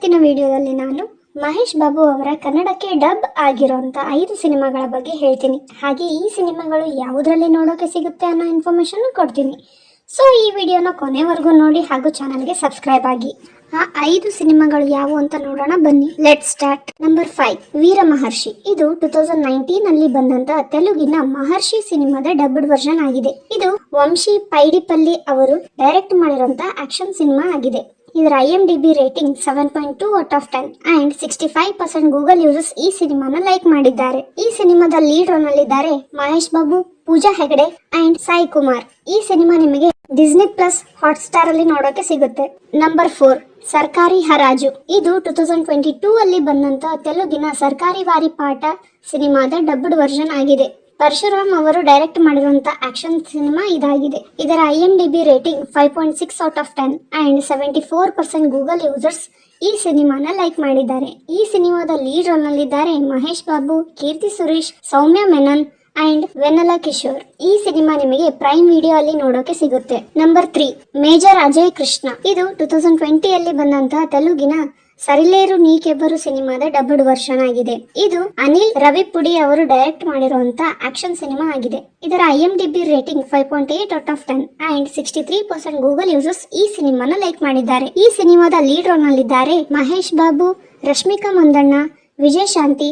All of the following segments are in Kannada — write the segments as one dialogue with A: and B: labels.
A: ಇವತ್ತಿನ ವಿಡಿಯೋದಲ್ಲಿ ನಾನು ಮಹೇಶ್ ಬಾಬು ಅವರ ಕನ್ನಡಕ್ಕೆ ಡಬ್ ಆಗಿರುವಂತ 5 ಸಿನಿಮಾಗಳ ಬಗ್ಗೆ ಹೇಳ್ತೀನಿ. ಹಾಗೆ ಈ ಸಿನಿಮಾಗಳು ಯಾವುದರಲ್ಲಿ ನೋಡೋಕೆ ಸಿಗುತ್ತೆ ಅನ್ನೋ ಇನ್ಫಾರ್ಮೇಶನ್ ಕೊಡ್ತೀನಿ. ಸೊ ಈ ವಿಡಿಯೋನ ಕೊನೆವರೆಗೂ ನೋಡಿ ಹಾಗೂ ಚಾನಲ್ಗೆ ಸಬ್ಸ್ಕ್ರೈಬ್ ಆಗಿ. ಆ 5 ಸಿನಿಮಾಗಳು ಯಾವುವು ಅಂತ ನೋಡೋಣ ಬನ್ನಿ. Let start. ನಂಬರ್ 5 ವೀರ ಮಹರ್ಷಿ. ಇದು 2019 ಅಲ್ಲಿ ಬಂದಂತ ತೆಲುಗಿನ ಮಹರ್ಷಿ ಸಿನಿಮಾದ ಡಬ್ಡ್ ವರ್ಷನ್ ಆಗಿದೆ. ಇದು ವಂಶಿ ಪೈಡಿಪಲ್ಲಿ ಅವರು ಡೈರೆಕ್ಟ್ ಮಾಡಿರುವಂತ ಆಕ್ಷನ್ ಸಿನಿಮಾ ಆಗಿದೆ. ಇದರ IMDb rating 7.2 out of 10 and 65% Google users ಈ ಸಿನಿಮಾನ ಲೈಕ್ ಮಾಡಿದ್ದಾರೆ. ಈ ಸಿನಿಮಾದ ಲೀಡ್ ರೋಲ್ ನಲ್ಲಿದ್ದಾರೆ ಮಹೇಶ್ ಬಾಬು, ಪೂಜಾ ಹೆಗಡೆ ಅಂಡ್ ಸಾಯಿ ಕುಮಾರ್. ಈ ಸಿನಿಮಾ ನಿಮಗೆ ಡಿಸ್ನಿ ಪ್ಲಸ್ ಹಾಟ್ಸ್ಟಾರ್ ಅಲ್ಲಿ ನೋಡೋಕೆ ಸಿಗುತ್ತೆ. ನಂಬರ್ 4 ಸರ್ಕಾರಿ ಹರಾಜು. ಇದು 2022 ಅಲ್ಲಿ ಬಂದಂತ ತೆಲುಗಿನ ಸರ್ಕಾರಿ ವಾರಿ ಪಾಠ ಸಿನಿಮಾದ ಡಬ್ಡ್ ವರ್ಷನ್ ಆಗಿದೆ. ಪರಶುರಾಮ್ ಅವರು ಡೈರೆಕ್ಟ್ ಮಾಡಿರುವಂತ ಆಕ್ಷನ್ ಸಿನಿಮಾ ಇದಾಗಿದೆ. ಇದರ IMDb rating 5.6 out of 10 and 74% Google users ಈ ಸಿನಿಮಾನ ಲೈಕ್ ಮಾಡಿದ್ದಾರೆ. ಈ ಸಿನಿಮಾದ ಲೀಡ್ ರೋಲ್ ನಲ್ಲಿದ್ದಾರೆ ಮಹೇಶ್ ಬಾಬು, ಕೀರ್ತಿ ಸುರೇಶ್, ಸೌಮ್ಯ ಮೆನನ್ ಅಂಡ್ ವೆನ್ನಲಾ ಕಿಶೋರ್. ಈ ಸಿನಿಮಾ ನಿಮಗೆ ಪ್ರೈಮ್ ವಿಡಿಯೋ ಅಲ್ಲಿ ನೋಡೋಕೆ ಸಿಗುತ್ತೆ. Number 3 major Ajay Krishna. ಇದು 2020 ಅಲ್ಲಿ ಬಂದಂತಹ ತೆಲುಗಿನ ಸರಿಲೇರು ನೀಕೆಬ್ಬರು ಸಿನಿಮಾದ ಡಬ್ಡ್ ವರ್ಷನ್ ಆಗಿದೆ. ಇದು ಅನಿಲ್ ರವಿಪುಡಿ ಅವರು ಡೈರೆಕ್ಟ್ ಮಾಡಿರುವಂತ ಆಕ್ಷನ್ ಸಿನಿಮಾ ಆಗಿದೆ. ಇದರ IMDb rating 5.8 out of 10 and 63% Google users ಈ ಸಿನಿಮಾನ ಲೈಕ್ ಮಾಡಿದ್ದಾರೆ. ಈ ಸಿನಿಮಾದ ಲೀಡ್ ರೋಲ್ ನಲ್ಲಿದ್ದಾರೆ ಮಹೇಶ್ ಬಾಬು, ರಶ್ಮಿಕಾ ಮಂದಣ್ಣ, ವಿಜಯ್ ಶಾಂತಿ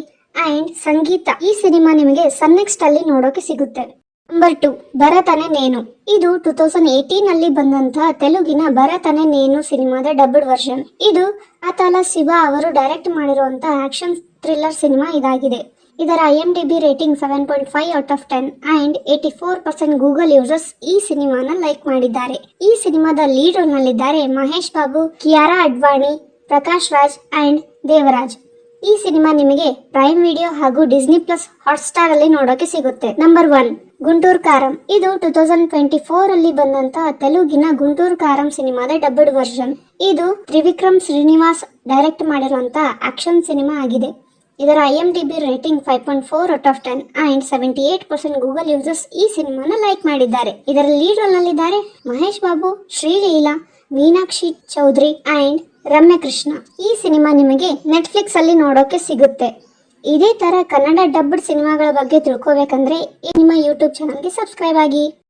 A: ಅಂಡ್ ಸಂಗೀತ. ಈ ಸಿನಿಮಾ ನಿಮಗೆ ಸನ್ ನೆಕ್ಸ್ಟ್ ಅಲ್ಲಿ ನೋಡೋಕೆ ಸಿಗುತ್ತೆ. ನಂಬರ್ 2 ಭರತನೆ ನೇನು. ಇದು 2018 ಅಲ್ಲಿ ಬಂದಂತಹ ತೆಲುಗಿನ ಭರತನೆ ನೇನು ಸಿನಿಮಾದ ಡಬ್ಡ್ ವರ್ಷನ್. ಇದು ಅತಲ ಶಿವ ಅವರು ಡೈರೆಕ್ಟ್ ಮಾಡಿರುವಂತಹ ಆಕ್ಷನ್ ಥ್ರಿಲ್ಲರ್ ಸಿನಿಮಾ ಇದಾಗಿದೆ. ಇದರ IMDb rating 7.5 out of 10 and 84% Google users ಈ ಸಿನಿಮಾನ ಲೈಕ್ ಮಾಡಿದ್ದಾರೆ. ಈ ಸಿನಿಮಾದ ಲೀಡ್ ರೋಲ್ ನಲ್ಲಿದ್ದಾರೆ ಮಹೇಶ್ ಬಾಬು, ಕಿಯಾರಾ ಅಡ್ವಾಣಿ, ಪ್ರಕಾಶ್ ರಾಜ್ ಅಂಡ್ ದೇವರಾಜ್. ಈ ಸಿನಿಮಾ ನಿಮಗೆ ಪ್ರೈಮ್ ವಿಡಿಯೋ ಹಾಗೂ ಡಿಸ್ನಿ ಪ್ಲಸ್ ಹಾಟ್ಸ್ಟಾರ್ ಅಲ್ಲಿ ನೋಡೋಕೆ ಸಿಗುತ್ತೆ. ನಂಬರ್ 1 ಗುಂಟೂರು ಕಾರಂ. ಇದು 2024 ಅಲ್ಲಿ ಬಂದಂತಹ ತೆಲುಗಿನ ಗುಂಟೂರು ಕಾರಂ ಸಿನಿಮಾದ ಡಬ್ಡ್ ವರ್ಷನ್. ಇದು ತ್ರಿವಿಕ್ರಮ್ ಶ್ರೀನಿವಾಸ್ ಡೈರೆಕ್ಟ್ ಮಾಡಿರುವಂತಹ ಆಕ್ಷನ್ ಸಿನಿಮಾ ಆಗಿದೆ. ಇದರ IMDb rating 5.4 out of 10 and 78% Google users ಈ ಸಿನಿಮಾನ ಲೈಕ್ ಮಾಡಿದ್ದಾರೆ. ಇದರ ಲೀಡ್ ರೋಲ್ ನಲ್ಲಿದ್ದಾರೆ ಮಹೇಶ್ ಬಾಬು, ಶ್ರೀಲೀಲಾ, ಮೀನಾಕ್ಷಿ ಚೌಧರಿ ಅಂಡ್ ರಮ್ಯ ಕೃಷ್ಣ. ಈ ಸಿನಿಮಾ ನಿಮಗೆ ನೆಟ್ಫ್ಲಿಕ್ಸ್ ಅಲ್ಲಿ ನೋಡೋಕೆ ಸಿಗುತ್ತೆ. ಇದೇ ತರ ಕನ್ನಡ ಡಬ್ಡ್ ಸಿನಿಮಾಗಳ ಬಗ್ಗೆ ತಿಳ್ಕೋಬೇಕಂದ್ರೆ ನಿಮ್ಮ ಯೂಟ್ಯೂಬ್ ಚಾನಲ್ಗೆ ಸಬ್ಸ್ಕ್ರೈಬ್ ಆಗಿ.